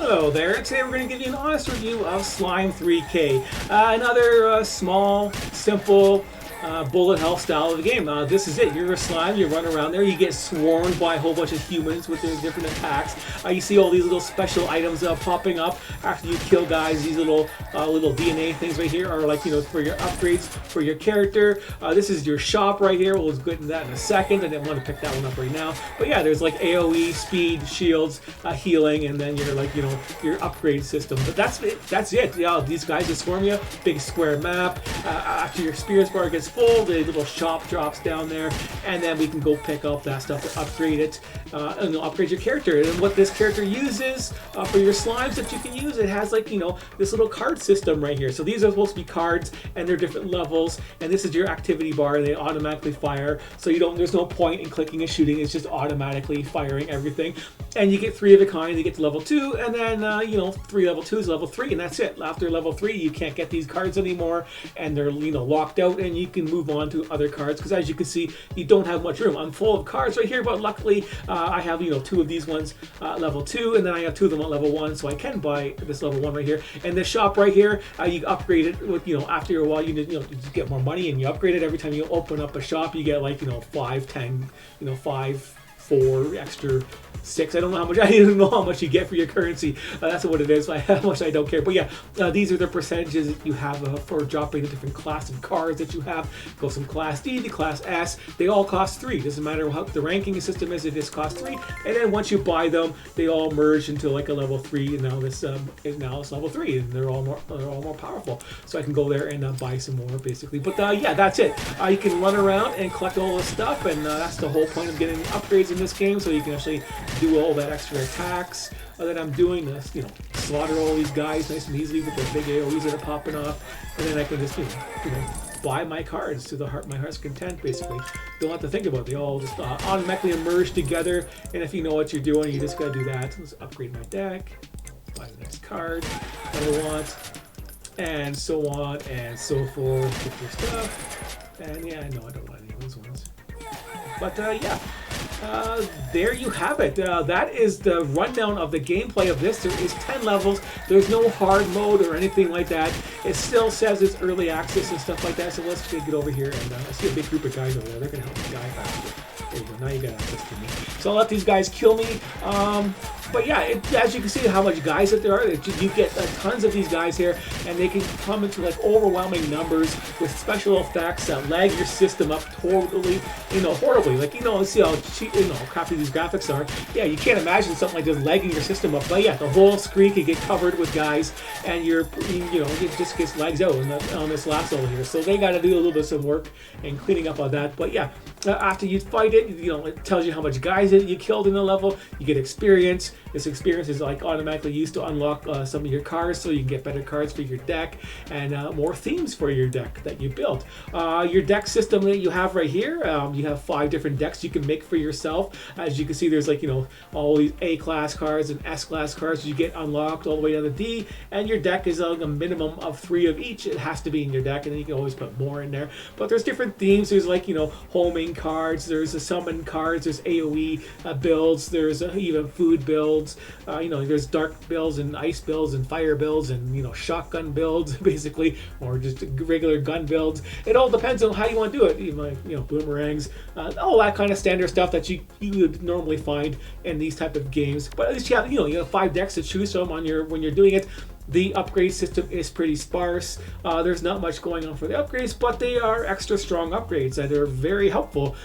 Hello there, today we're going to give you an honest review of Slime 3K. Another small, simple, bullet hell style of the game. This is it. You're a slime, you run around there, you get swarmed by a whole bunch of humans with their different attacks. You see all these little special items popping up after you kill guys. These little DNA things right here are like, for your upgrades for your character. This is your shop right here. We'll get into that in a second. I didn't want to pick that one up right now. But yeah, there's like AoE, speed, shields, healing, and then your your upgrade system. But that's it. That's it. Yeah, these guys just swarm you. Big square map. After your experience bar gets full, the little shop drops down there, and then we can go pick up that stuff to upgrade it, and upgrade your character. And what this character uses for your slimes that you can use, it has this little card system right here. So these are supposed to be cards, and they're different levels. And this is your activity bar, and they automatically fire. So there's no point in clicking and shooting. It's just automatically firing everything. And you get 3 of a kind. You get to level 2, and then 3 level 2 is level 3, and that's it. After level 3, you can't get these cards anymore, and they're locked out, and you can move on to other cards, because as you can see, you don't have much room. I'm full of cards right here, but luckily I have 2 of these ones level 2, and then I have 2 of them at level 1, so I can buy this level 1 right here. And this shop right here, you upgrade it with after a while you just get more money, and you upgrade it every time you open up a shop. You get 5, 10, 5, 4 extra 6. I don't know how much. I don't even know how much you get for your currency. That's what it is. How much I don't care. But yeah, these are the percentages that you have for dropping the different class of cards that you have. Goes from class D to class S. They all cost 3. Doesn't matter how the ranking system is. It just costs 3. And then once you buy them, they all merge into a level 3. And now it's level 3, and they're all more powerful. So I can go there and buy some more basically. But yeah, that's it. You can run around and collect all this stuff, and that's the whole point of getting upgrades in this game. So you can actually do all that extra attacks that I'm doing to slaughter all these guys nice and easily with the big AoEs that are popping off, and then I can just buy my cards to my heart's content basically. Don't have to think about it. They all just automatically merge together, and if you know what you're doing, you just gotta do that. Let's upgrade my deck, buy the next card that I want, and so on and so forth with your stuff. And yeah, no, I don't want any of those ones. But yeah. There you have it. That is the rundown of the gameplay of this. There is 10 levels. There's no hard mode or anything like that. It still says it's early access and stuff like that. So let's get over here, and I see a big group of guys over there. They're gonna help me guy faster. There you go. Now you got access to me. So I'll let these guys kill me. But yeah, as you can see how much guys that there are, you get tons of these guys here, and they can come into overwhelming numbers with special effects that lag your system up totally, horribly. See how cheap, crappy these graphics are. Yeah, you can't imagine something like this lagging your system up. But yeah, the whole screen can get covered with guys, and it just gets lags out on this last level here. So they got to do a little bit of some work and cleaning up on that. But yeah, after you fight it, it tells you how much guys you killed in the level. You get experience. This experience is automatically used to unlock some of your cards, so you can get better cards for your deck and more themes for your deck that you built. Your deck system that you have right here, you have 5 different decks you can make for yourself. As you can see, there's all these A-class cards and S-class cards you get unlocked all the way down to D, and your deck is a minimum of 3 of each. It has to be in your deck, and then you can always put more in there. But there's different themes. There's homing cards, there's a summon cards, there's AoE builds, there's even food builds. There's dark builds and ice builds and fire builds and shotgun builds basically, or just regular gun builds. It all depends on how you want to do it. Boomerangs, all that kind of standard stuff that you would normally find in these type of games. But at least you have 5 decks to choose from when you're doing it. The upgrade system is pretty sparse. There's not much going on for the upgrades, but they are extra strong upgrades that are very helpful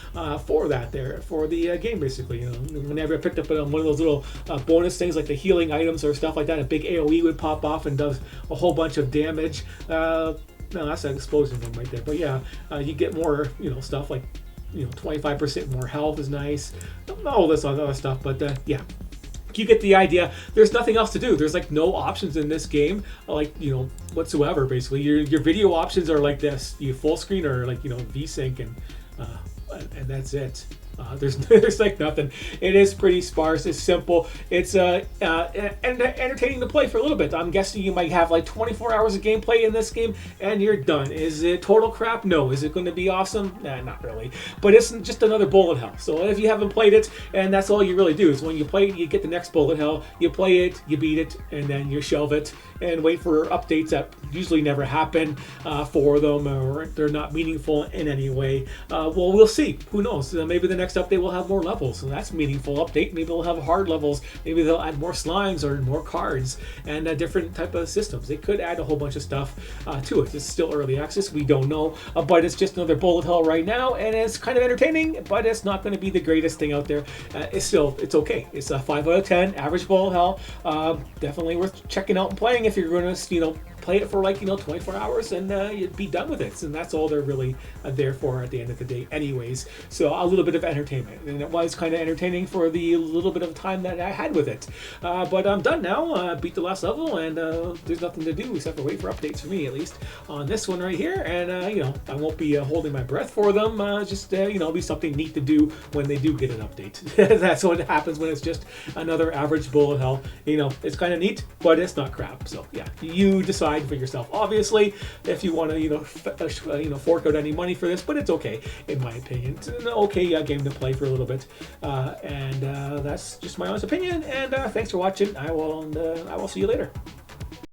for the game basically. Whenever I picked up one of those little bonus things like the healing items or stuff like that, a big AoE would pop off and does a whole bunch of damage. No, that's an explosion one right there. But yeah, you get more stuff like 25% more health is nice. All this other stuff, but yeah. You get the idea. There's nothing else to do. There's no options in this game, whatsoever. Basically, your video options are like this: you full screen or VSync, and that's it. There's like nothing. It is pretty sparse. It's simple. It's entertaining to play for a little bit. I'm guessing you might have like 24 hours of gameplay in this game, and you're done. Is it total crap? No. Is it going to be awesome? Nah, not really. But it's just another bullet hell. So if you haven't played it, and that's all you really do is when you play it, you get the next bullet hell. You play it, you beat it, and then you shelve it and wait for updates that usually never happen for them, or they're not meaningful in any way. Well, we'll see. Who knows? Maybe the next update will have more levels, and that's a meaningful update. Maybe they'll have hard levels. Maybe they'll add more slimes or more cards and different type of systems. They could add a whole bunch of stuff to it. It's still early access. We don't know, but it's just another bullet hell right now, and it's kind of entertaining, but it's not going to be the greatest thing out there. It's okay. It's a 5 out of 10 average bullet hell. Definitely worth checking out and playing if you're going to play it for like 24 hours and you'd be done with it, and that's all they're really there for at the end of the day anyways. So a little bit of entertainment, and it was kind of entertaining for the little bit of time that I had with it, but I'm done now. Beat the last level, and there's nothing to do except for wait for updates, for me at least, on this one right here. And I won't be holding my breath for them. Just be something neat to do when they do get an update. That's what happens when it's just another average bullet hell. It's kind of neat, but it's not crap. So yeah, you decide for yourself, obviously, if you want to fork out any money for this, but it's okay in my opinion. It's an okay game to play for a little bit, and that's just my honest opinion. And thanks for watching. I will see you later.